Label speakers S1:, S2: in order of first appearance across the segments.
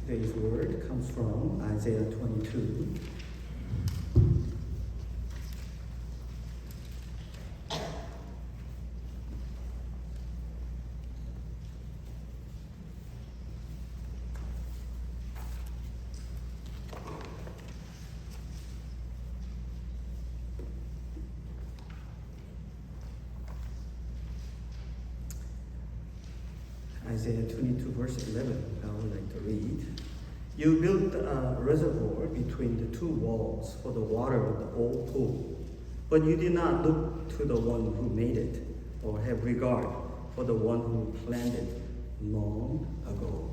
S1: Today's word comes from Isaiah 22. Isaiah 22 verse 11, I would like to read. You built a reservoir between the two walls for the water of the old pool, but you did not look to the one who made it, or have regard for the one who planned it long ago.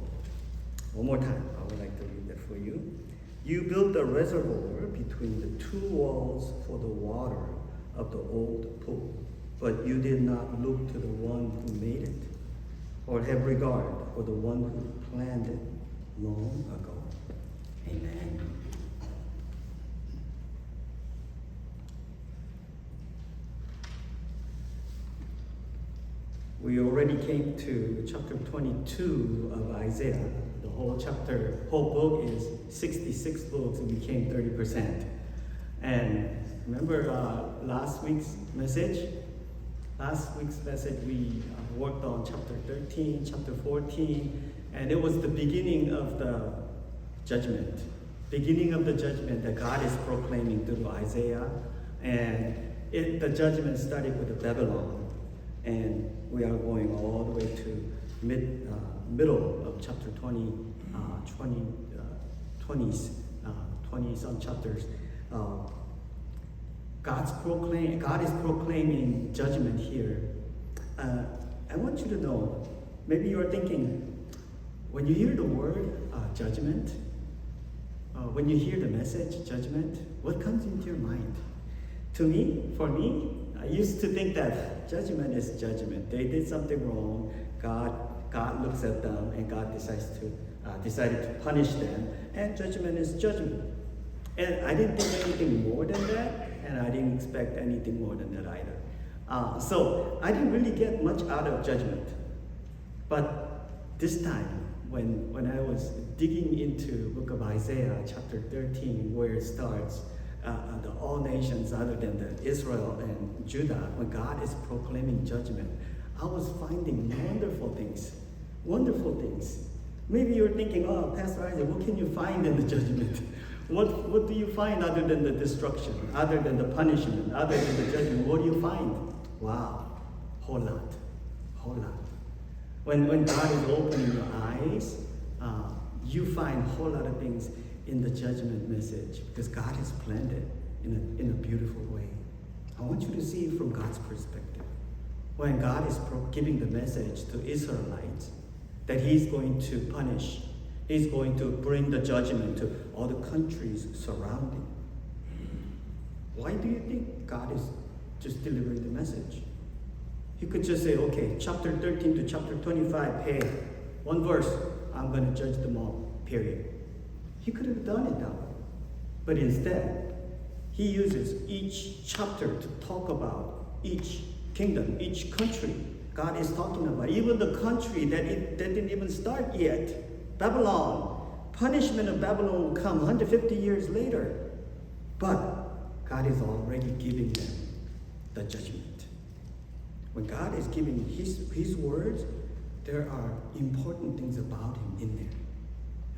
S1: One more time, I would like to read that for you. You built a reservoir between the two walls for the water of the old pool, but you did not look to the one who made it, or have regard for the one who planned it long ago. Amen. We already came to chapter 22 of Isaiah. The whole book is 66 books, and we came 30%. And remember last week's message? Last week's message, we worked on chapter 13, chapter 14, and it was the beginning of the judgment. Beginning of the judgment that God is proclaiming through Isaiah. And the judgment started with Babylon. And we are going all the way to middle of chapter 20 some chapters. God is proclaiming judgment here. I want you to know, maybe you're thinking, when you hear the word judgment, when you hear the message judgment, what comes into your mind? For me, I used to think that judgment is judgment. They did something wrong. God looks at them, and God decided to punish them, and judgment is judgment. And I didn't think anything more than that, and I didn't expect anything more than that either. So I didn't really get much out of judgment. But this time, when I was digging into the book of Isaiah, chapter 13, where it starts, the all nations other than the Israel and Judah, when God is proclaiming judgment, I was finding wonderful things. Wonderful things. Maybe you're thinking, oh, Pastor Isaac, what can you find in the judgment? What do you find other than the destruction, other than the punishment, other than the judgment? What do you find? Wow, whole lot. When God is opening your eyes, you find a whole lot of things in the judgment message, because God has planned it in a beautiful way. I want you to see it from God's perspective. When God is giving the message to Israelites that He's going to punish, He's going to bring the judgment to all the countries surrounding. Why do you think God is just delivering the message? He could just say, okay, chapter 13 to chapter 25, hey, one verse, I'm going to judge them all, period. He could have done it that way. But instead, He uses each chapter to talk about each kingdom, each country God is talking about. Even the country that didn't even start yet. Babylon. Punishment of Babylon will come 150 years later. But God is already giving them the judgment. When God is giving His words, there are important things about Him in there.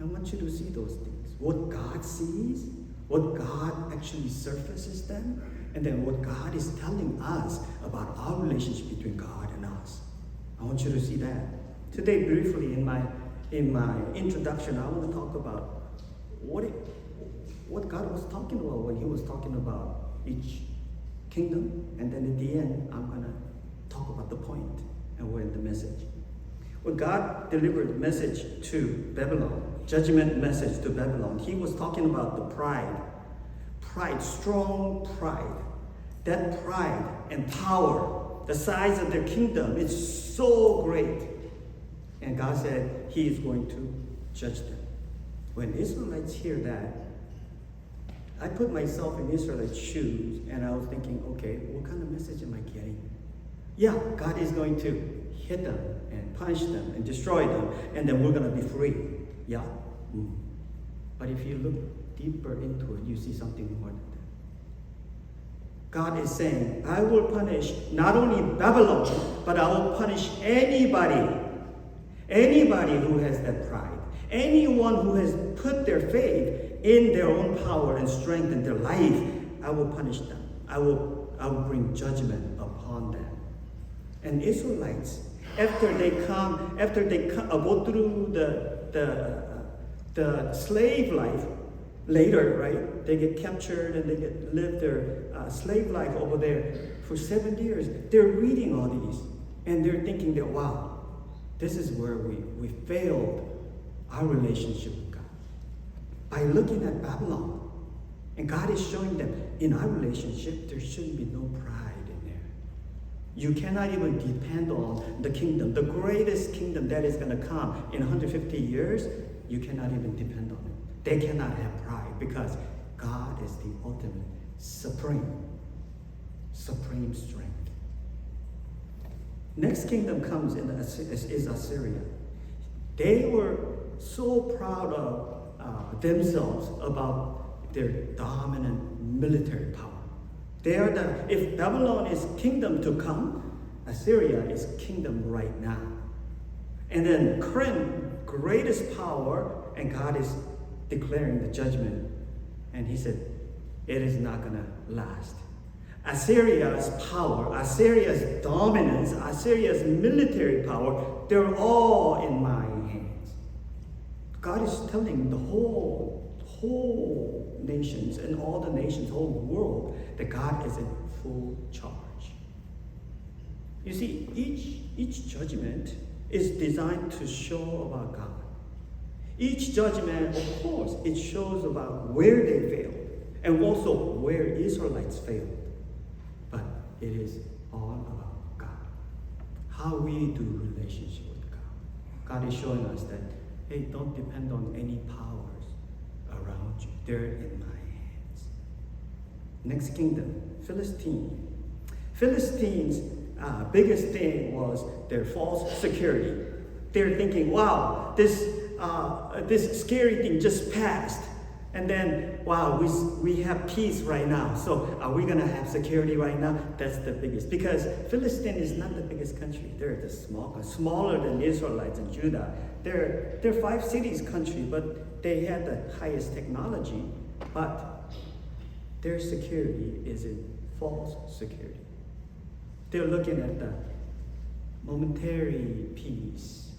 S1: I want you to see those things. What God sees, what God actually surfaces them, and then what God is telling us about our relationship between God and us. I want you to see that. Today, briefly, in my introduction, I want to talk about what God was talking about when He was talking about each kingdom, and then at the end, I'm going to talk about the point and we're in the message. When God delivered the message to Babylon, judgment message to Babylon, He was talking about the pride, strong pride. That pride and power, the size of their kingdom, is so great. And God said He is going to judge them. When Israelites hear that, I put myself in Israelites' shoes, and I was thinking, okay, what kind of message am I getting? Yeah, God is going to hit them and punish them and destroy them, and then we're going to be free. Yeah, But if you look deeper into it, you see something more than that. God is saying, I will punish not only Babylon, but I will punish anybody who has that pride, anyone who has put their faith in their own power and strength in their life. I will punish them. I will bring judgment upon them. And Israelites, after they go through the slave life, later, right? They get captured and they live their slave life over there for 7 years. They're reading all these and they're thinking that, wow, this is where we failed our relationship with God. By looking at Babylon, and God is showing them, in our relationship, there shouldn't be no pride in there. You cannot even depend on the kingdom, the greatest kingdom that is going to come in 150 years. You cannot even depend on it. They cannot have pride because God is the ultimate, supreme strength. Next kingdom comes is Assyria. They were so proud of themselves about their dominant military power. If Babylon is kingdom to come, Assyria is kingdom right now. And then current greatest power, and God is declaring the judgment. And he said, it is not going to last. Assyria's power, Assyria's dominance, Assyria's military power, they're all in my hands. God is telling the whole nations and all the nations, whole world, that God is in full charge. You see, each judgment is designed to show about God. Each judgment, of course, it shows about where they failed and also where Israelites failed. But it is all about God. How we do relationship with God. God is showing us that, hey, don't depend on any powers around you. They're in my hands. Next kingdom, Philistines' biggest thing was their false security. They're thinking, wow, this scary thing just passed. And then, wow, we have peace right now. So are we going to have security right now? That's the biggest. Because Philistine is not the biggest country. They're the smaller than Israelites and Judah. They're 5 cities country, but they had the highest technology. But their security is in false security. They're looking at the momentary peace,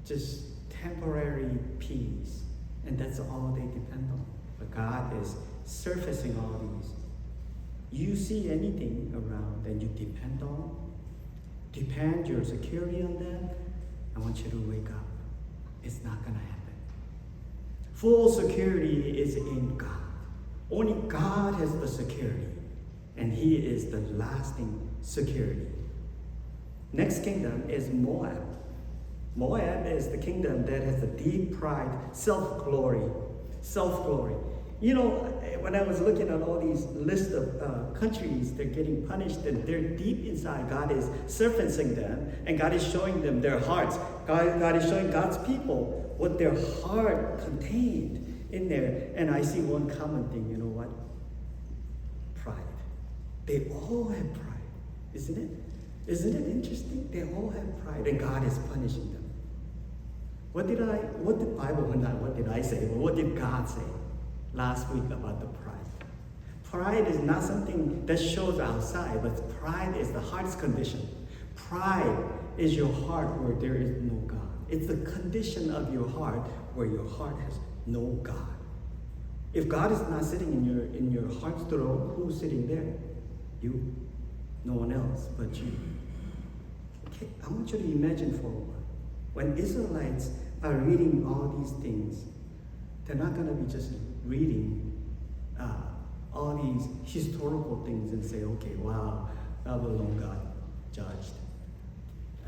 S1: just temporary peace, and that's all they depend on. But God is surfacing all these. You see anything around and you depend your security on them, I want you to wake up. It's not going to happen. Full security is in God. Only God has the security, and He is the lasting security. Next kingdom is Moab. Moab is the kingdom that has a deep pride, self-glory. You know, when I was looking at all these lists of countries, they're getting punished, and they're deep inside. God is surfacing them, and God is showing them their hearts. God is showing God's people what their heart contained in there. And I see one common thing, you know what? Pride. They all have pride, isn't it? Isn't it interesting? They all have pride, and God is punishing them. What did I say? Well, what did God say last week about the pride? Pride is not something that shows outside, but pride is the heart's condition. Pride is your heart where there is no God. It's the condition of your heart where your heart has no God. If God is not sitting in your heart's throne, who's sitting there? You. No one else but you. Okay, I want you to imagine for a while. When Israelites are reading all these things, they're not going to be just reading all these historical things and say, okay, wow, Babylon got judged.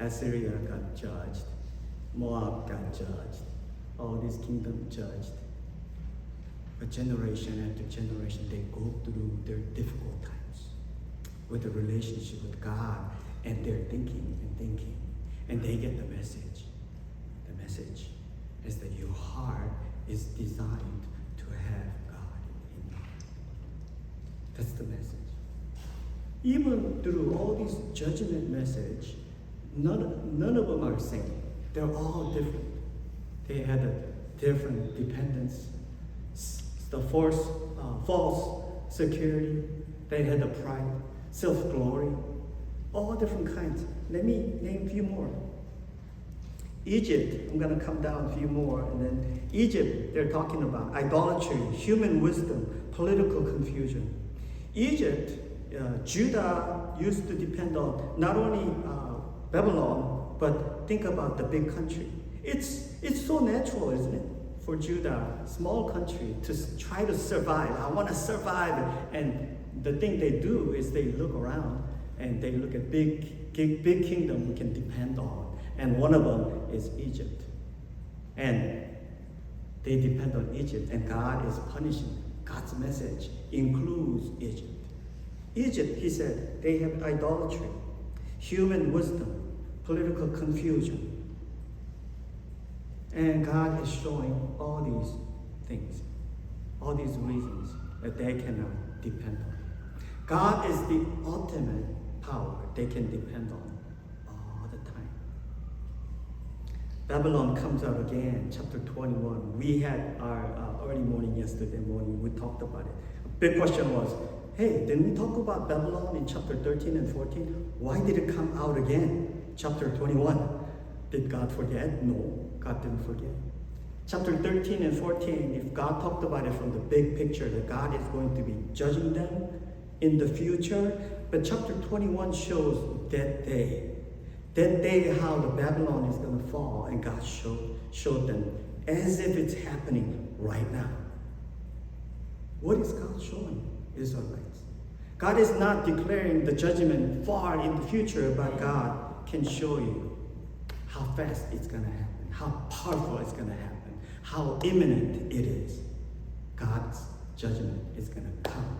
S1: Assyria got judged. Moab got judged. All these kingdoms judged. But generation after generation, they go through their difficult times with a relationship with God, and they're thinking, and they get the message. The message is that your heart is designed to have God in mind. That's the message. Even through all these judgment message, none of them are same. They're all different. They had a different dependence, the false security. They had the pride, self-glory, all different kinds. Let me name a few more. Egypt, I'm going to come down a few more. And then Egypt, they're talking about idolatry, human wisdom, political confusion. Egypt, Judah used to depend on not only Babylon, but think about the big country. It's so natural, isn't it, for Judah, small country, to try to survive. I want to survive. And the thing they do is they look around and they look at big kingdom we can depend on. And one of them is Egypt. And they depend on Egypt, and God is punishing. God's message includes Egypt. Egypt, he said, they have idolatry, human wisdom, political confusion. And God is showing all these things, all these reasons that they cannot depend on. God is the ultimate power they can depend on all the time. Babylon comes out again, chapter 21. We had our early morning yesterday morning. We talked about it. A big question was, hey, didn't we talk about Babylon in chapter 13 and 14? Why did it come out again? Chapter 21. Did God forget? No, God didn't forget. Chapter 13 and 14, if God talked about it from the big picture, that God is going to be judging them in the future, but chapter 21 shows that day how the Babylon is going to fall, and God showed them as if it's happening right now. What is God showing Israelites? God is not declaring the judgment far in the future, but God can show you how fast it's going to happen, how powerful it's going to happen, how imminent it is. God's judgment is going to come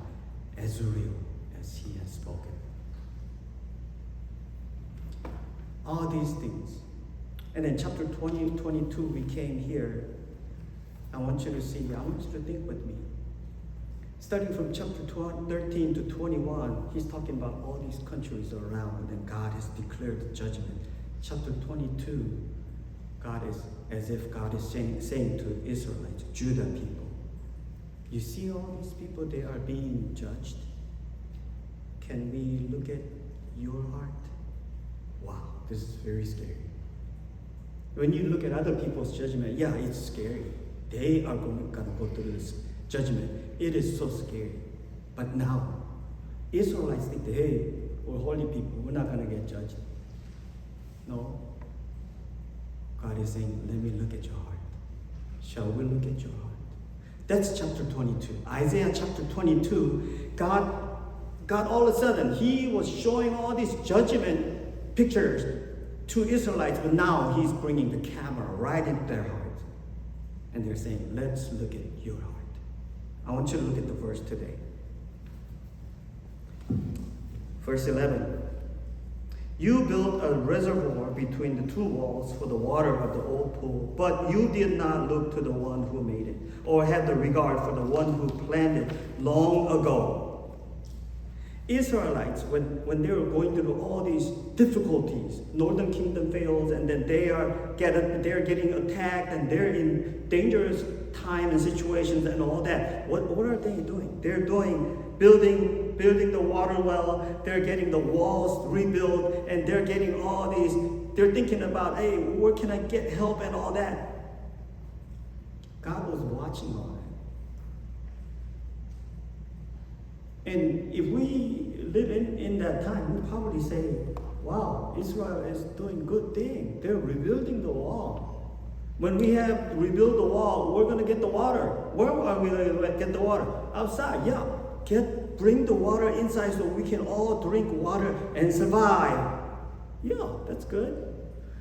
S1: as real as He has spoken. All these things. And then chapter 20 and 22, we came here. I want you to see, I want you to think with me. Starting from chapter 13 to 21, he's talking about all these countries around, and God has declared the judgment. Chapter 22, God is as if God is saying to Israelites, Judah people, you see all these people, they are being judged. Can we look at your heart? Wow, this is very scary. When you look at other people's judgment, yeah, it's scary. They are going to go through this judgment. It is so scary. But now, Israelites think, hey, we're holy people. We're not going to get judged. No. God is saying, let me look at your heart. Shall we look at your heart? That's chapter 22. Isaiah chapter 22, God all of a sudden, He was showing all these judgment pictures to Israelites, but now He's bringing the camera right into their heart. And they're saying, let's look at your heart. I want you to look at the verse today. Verse 11. You built a reservoir between the two walls for the water of the old pool, but you did not look to the one who made it, or had the regard for the one who planned it long ago. Israelites, when they were going through all these difficulties, northern kingdom fails, and then they're getting attacked, and they're in dangerous time and situations and all that. What are they doing? They're building the water well. They're getting the walls rebuilt, and they're getting all these. They're thinking about, hey, where can I get help and all that? God was watching all that. And if we live in that time, we'd probably say, wow, Israel is doing good thing. They're rebuilding the wall. When we have rebuilt the wall, we're going to get the water. Where are we going to get the water? Outside, yeah. Bring the water inside so we can all drink water and survive. Yeah, that's good.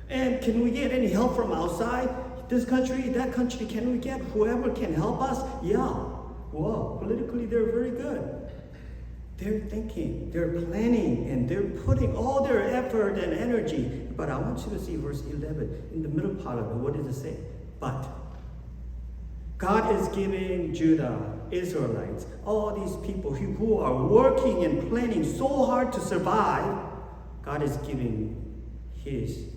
S1: And can we get any help from outside? This country, that country, can we get whoever can help us? Yeah. Well, politically, they're very good. They're thinking, they're planning, and they're putting all their effort and energy. But I want you to see verse 11, in the middle part of it, what does it say? But God is giving Judah, Israelites, all these people who are working and planning so hard to survive. God is giving his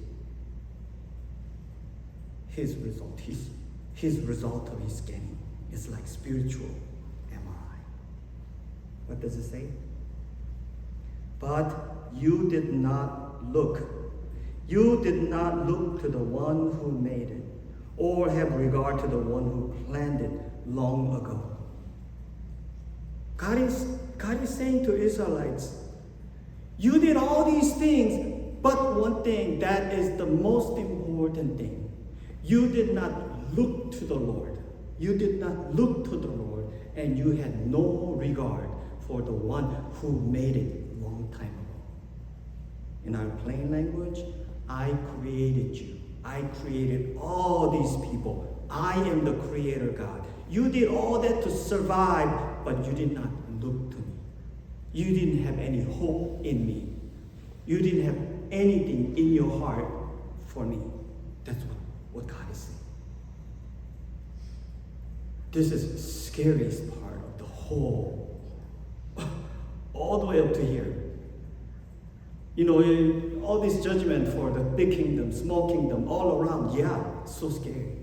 S1: result. His result of his getting is like spiritual MRI. What does it say? But you did not look. You did not look to the one who made it, or have regard to the one who planned it long ago. God is saying to Israelites, you did all these things, but one thing that is the most important thing. You did not look to the Lord. You did not look to the Lord, and you had no regard for the one who made it long time ago. In our plain language, I created you. I created all these people. I am the creator God. You did all that to survive, but you did not look to me. You didn't have any hope in me. You didn't have anything in your heart for me. That's what God is saying. This is the scariest part of the whole, all the way up to here. You know, all this judgment for the big kingdom, small kingdom, all around, yeah, so scary.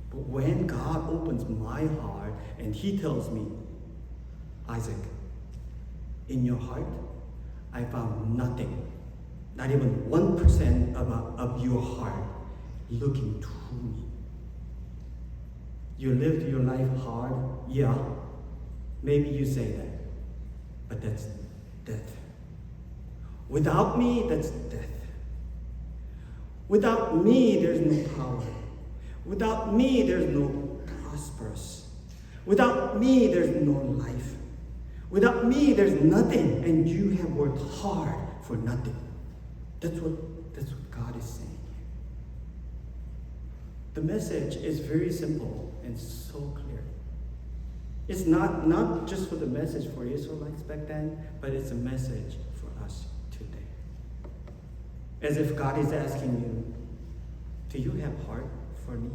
S1: But when God opens my heart and he tells me, Isaac, in your heart, I found nothing, not even 1% of your heart looking to me. You lived your life hard, yeah, maybe you say that, but that's death. Without me, that's death. Without me, there's no power. Without me, there's no prosperous. Without me, there's no life. Without me, there's nothing, and you have worked hard for nothing. That's what God is saying. The message is very simple and so clear. It's not just for the message for Israelites back then, but it's a message for us today. As if God is asking you, do you have heart for me?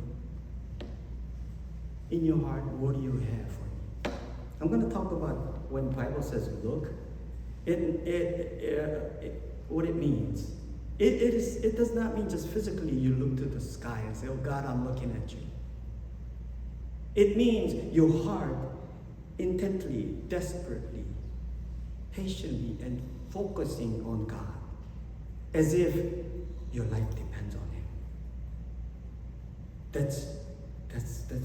S1: In your heart, what do you have for me? I'm going to talk about when the Bible says look, what it means. It does not mean just physically you look to the sky and say, oh God, I'm looking at you. It means your heart intently, desperately, patiently, and focusing on God as if your life depends on him. That's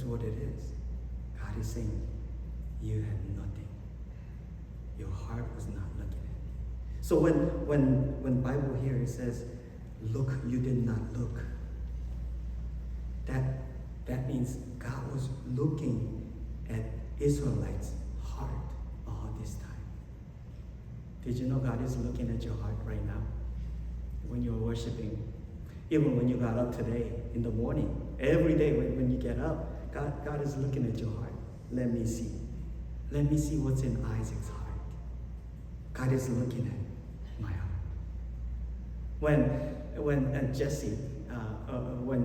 S1: what it is. God is saying, you had nothing. Your heart was not looking at me. So when Bible here it says, look, you did not look. That means God was looking at Israelites' heart all this time. Did you know God is looking at your heart right now? When you're worshiping, even when you got up today in the morning, every day when you get up, God is looking at your heart. Let me see. Let me see what's in Isaac's heart. God is looking at my heart. When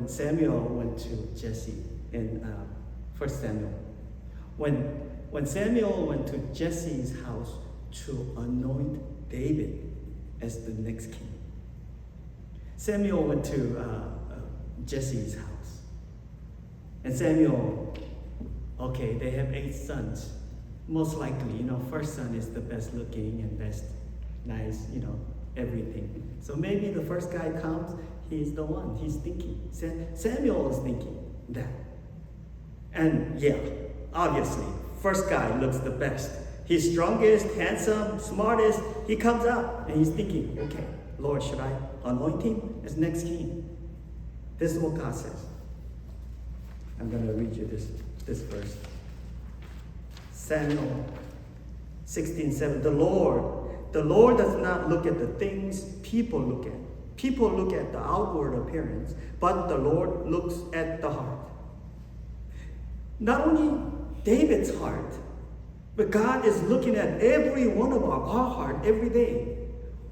S1: Samuel went to Jesse in 1 Samuel, when Samuel went to Jesse's house to anoint David as the next king, Samuel went to Jesse's house. And Samuel, okay, they have 8 sons. Most likely, first son is the best looking and best, nice, everything. So maybe the first guy comes, he's the one, he's thinking. Samuel is thinking that. And yeah, obviously, first guy looks the best. He's strongest, handsome, smartest. He comes out and he's thinking, okay, Lord, should I anoint him as next king? This is what God says. I'm going to read you this verse. Samuel 16:7. The Lord does not look at the things people look at. People look at the outward appearance, but the Lord looks at the heart. Not only David's heart, but God is looking at every one of our heart every day.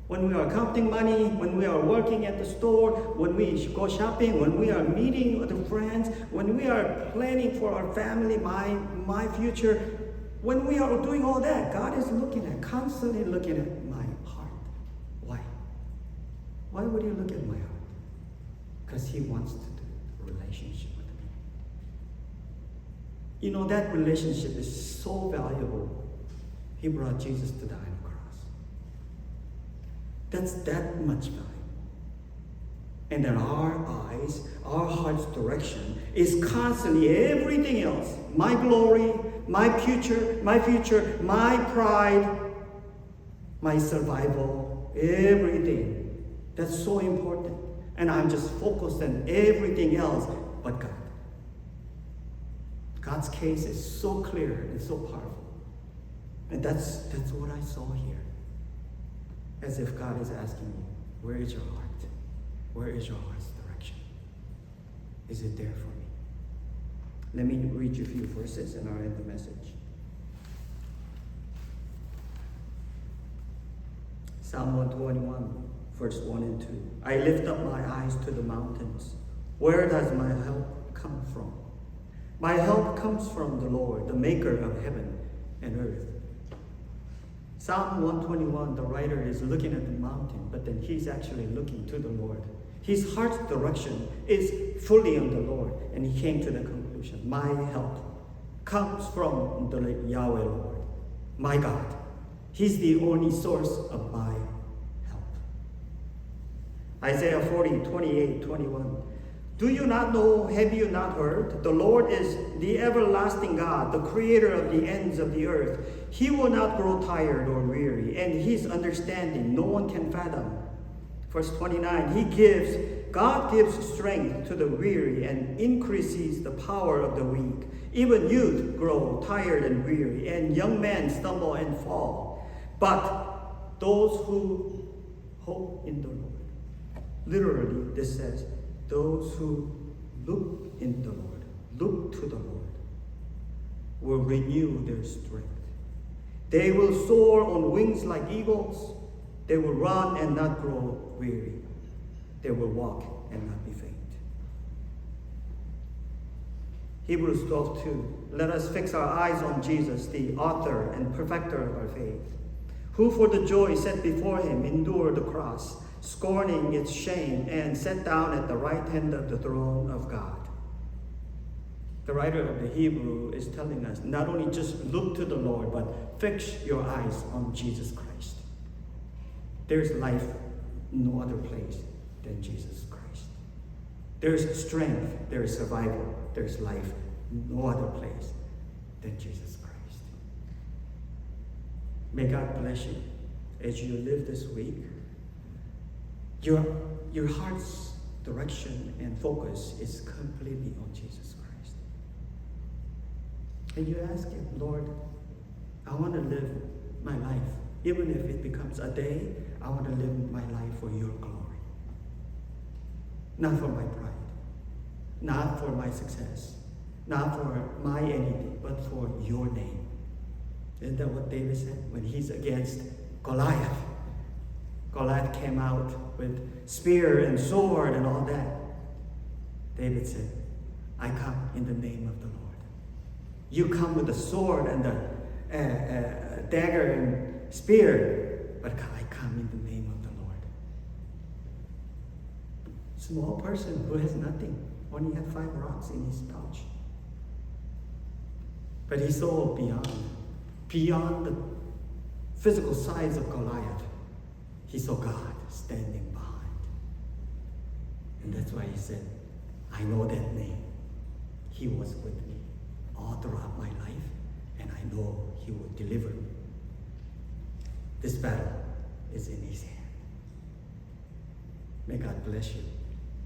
S1: when we are counting money, when we are working at the store, when we go shopping, when we are meeting with friends, when we are planning for our family, my future, when we are doing all that, God is constantly looking at my heart. Why? Why would He look at my heart? Because He wants to do a relationship with me. You know, that relationship is so valuable. He brought Jesus to die on the cross. That's that much value. And then our eyes, our heart's direction is constantly everything else. My glory, my future, my pride, my survival, everything. That's so important. And I'm just focused on everything else but God. God's case is so clear and so powerful. And that's what I saw here. As if God is asking me, where is your heart? Where is your heart's direction? Is it there for me? Let me read you a few verses and I'll end the message. Psalm 121, verse 1 and 2. I lift up my eyes to the mountains. Where does my help come from? My help comes from the Lord, the maker of heaven and earth. Psalm 121, the writer is looking at the mountain, but then he's actually looking to the Lord. His heart's direction is fully on the Lord, and he came to the conclusion, my help comes from the Yahweh Lord, my God. He's the only source of my help. Isaiah 40, 28, 21. Do you not know, have you not heard? The Lord is the everlasting God, the creator of the ends of the earth. He will not grow tired or weary, and his understanding no one can fathom. Verse 29, God gives strength to the weary and increases the power of the weak. Even youth grow tired and weary, and young men stumble and fall. But those who hope in the Lord, literally this says, those who look in the Lord, look to the Lord, will renew their strength. They will soar on wings like eagles. They will run and not grow weary. They will walk and not be faint. Hebrews 12:2. Let us fix our eyes on Jesus, the author and perfecter of our faith, who for the joy set before him endured the cross, scorning its shame, and sat down at the right hand of the throne of God. The writer of the Hebrew is telling us not only just look to the Lord, but fix your eyes on Jesus Christ. There's life no other place than Jesus Christ. There's strength, there's survival, there's life no other place than Jesus Christ. May God bless you as you live this week. Your heart's direction and focus is completely on Jesus Christ. And you ask him, Lord, I want to live my life. Even if it becomes a day, I want to live my life for your glory. Not for my pride. Not for my success. Not for my anything, but for your name. Isn't that what David said when he's against Goliath? Goliath came out with spear and sword and all that. David said, I come in the name of the Lord. You come with the sword and the dagger and spear, but I come in the name of the Lord. Small person who has nothing, only had 5 rocks in his pouch. But he saw beyond the physical size of Goliath. He saw God standing behind. And that's why he said, I know that name. He was with me all throughout my life, and I know he will deliver me. This battle is in his hand. May God bless you.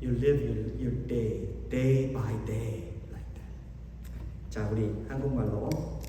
S1: You live your day by day like that. 자, 우리 한국말로